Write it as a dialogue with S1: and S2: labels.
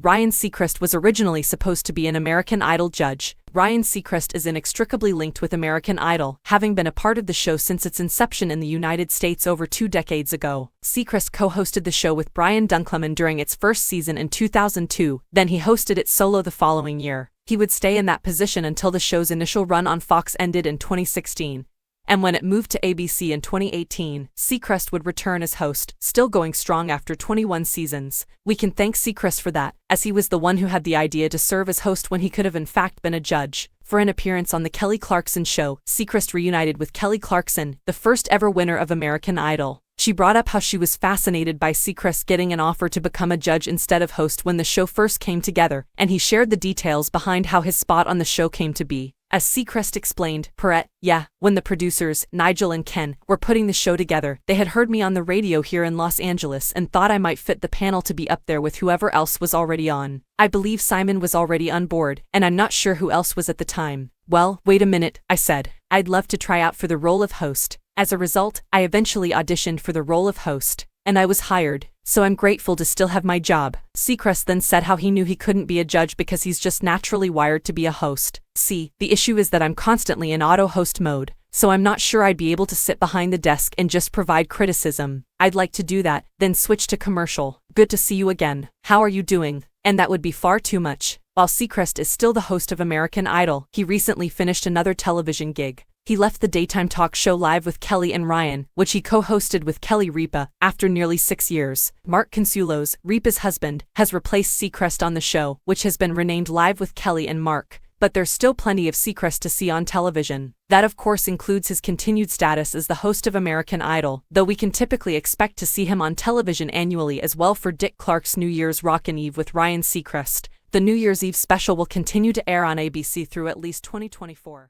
S1: Ryan Seacrest was originally supposed to be an American Idol judge. Ryan Seacrest is inextricably linked with American Idol, having been a part of the show since its inception in the United States over 2 decades ago. Seacrest co-hosted the show with Brian Dunkleman during its first season in 2002, then he hosted it solo the following year. He would stay in that position until the show's initial run on Fox ended in 2016. And when it moved to ABC in 2018, Seacrest would return as host, still going strong after 21 seasons. We can thank Seacrest for that, as he was the one who had the idea to serve as host when he could have in fact been a judge. For an appearance on The Kelly Clarkson Show, Seacrest reunited with Kelly Clarkson, the first ever winner of American Idol. She brought up how she was fascinated by Seacrest getting an offer to become a judge instead of host when the show first came together, and he shared the details behind how his spot on the show came to be. As Seacrest explained, when the producers, Nigel and Ken, were putting the show together, they had heard me on the radio here in Los Angeles and thought I might fit the panel to be up there with whoever else was already on. I believe Simon was already on board, and I'm not sure who else was at the time. Well, wait a minute, I said. I'd love to try out for the role of host. As a result, I eventually auditioned for the role of host, and I was hired, so I'm grateful to still have my job. Seacrest then said how he knew he couldn't be a judge because he's just naturally wired to be a host. See, the issue is that I'm constantly in auto-host mode, so I'm not sure I'd be able to sit behind the desk and just provide criticism. I'd like to do that, then switch to commercial. Good to see you again. How are you doing? And that would be far too much. While Seacrest is still the host of American Idol, he recently finished another television gig. He left the daytime talk show Live with Kelly and Ryan, which he co-hosted with Kelly Ripa, after nearly 6 years. Mark Consuelos, Ripa's husband, has replaced Seacrest on the show, which has been renamed Live with Kelly and Mark. But there's still plenty of Seacrest to see on television. That of course includes his continued status as the host of American Idol, though we can typically expect to see him on television annually as well for Dick Clark's New Year's Rockin' Eve with Ryan Seacrest. The New Year's Eve special will continue to air on ABC through at least 2024.